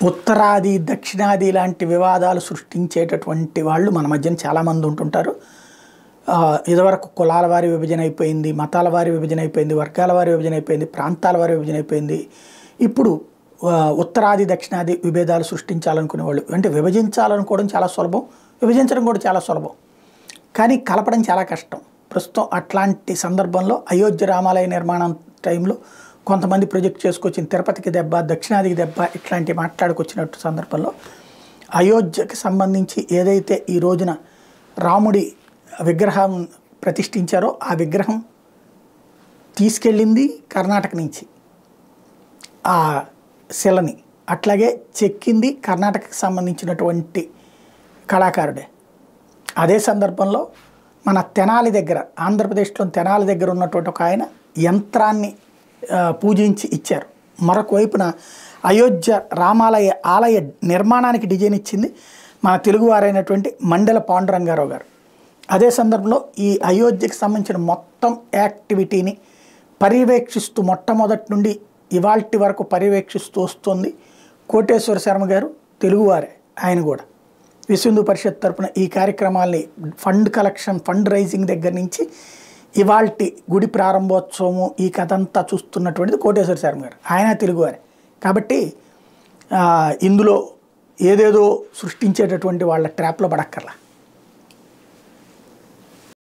ఉత్తరాది దక్షిణాది లాంటి వివాదాలు సృష్టించేటటువంటి వాళ్ళు మన మధ్యన చాలామంది ఉంటుంటారు. ఇదివరకు కులాల వారి విభజన అయిపోయింది, మతాల వారి విభజన అయిపోయింది, వర్గాల వారి విభజన అయిపోయింది, ప్రాంతాల వారి విభజన అయిపోయింది. ఇప్పుడు ఉత్తరాది దక్షిణాది విభేదాలు సృష్టించాలనుకునే వాళ్ళు అంటే విభజించాలనుకోవడం చాలా సులభం, విభజించడం కూడా చాలా సులభం, కానీ కలపడం చాలా కష్టం. ప్రస్తుతం అట్లాంటి సందర్భంలో అయోధ్య రామాలయ నిర్మాణం టైంలో కొంతమంది ప్రొజెక్ట్ చేసుకొచ్చిన తిరుపతికి దెబ్బ, దక్షిణాదికి దెబ్బ ఇట్లాంటివి మాట్లాడుకొచ్చినట్టు సందర్భంలో అయోధ్యకి సంబంధించి ఏదైతే ఈ రోజున రాముడి విగ్రహం ప్రతిష్ఠించారో ఆ విగ్రహం తీసుకెళ్ళింది కర్ణాటక నుంచి ఆ శిలని, అట్లాగే చెక్కింది కర్ణాటకకి సంబంధించినటువంటి కళాకారుడే. అదే సందర్భంలో మన తెనాలి దగ్గర, ఆంధ్రప్రదేశ్లోని తెనాలి దగ్గర ఉన్నటువంటి ఒక ఆయన యంత్రాన్ని పూజించి ఇచ్చారు. మరొక వైపున అయోధ్య రామాలయ ఆలయ నిర్మాణానికి డిజైన్ ఇచ్చింది మన తెలుగువారైనటువంటి మండల పాండురంగారావు గారు. అదే సందర్భంలో ఈ అయోధ్యకి సంబంధించిన మొత్తం యాక్టివిటీని పర్యవేక్షిస్తూ మొట్టమొదటి నుండి ఇవాల్టి వరకు పర్యవేక్షిస్తూ వస్తుంది కోటేశ్వర శర్మ గారు, తెలుగువారే. ఆయన కూడా విశ్వ హిందూ పరిషత్ తరపున ఈ కార్యక్రమాల్ని ఫండ్ కలెక్షన్, ఫండ్ రైజింగ్ దగ్గర నుంచి ఇవాల్టి గుడి ప్రారంభోత్సవము ఈ కథ అంతా చూస్తున్నటువంటిది కోటేశ్వర శర్మ గారు. ఆయన తెలుగువారే కాబట్టి ఇందులో ఏదేదో సృష్టించేటటువంటి వాళ్ళ ట్రాప్లో పడక్కర్లా.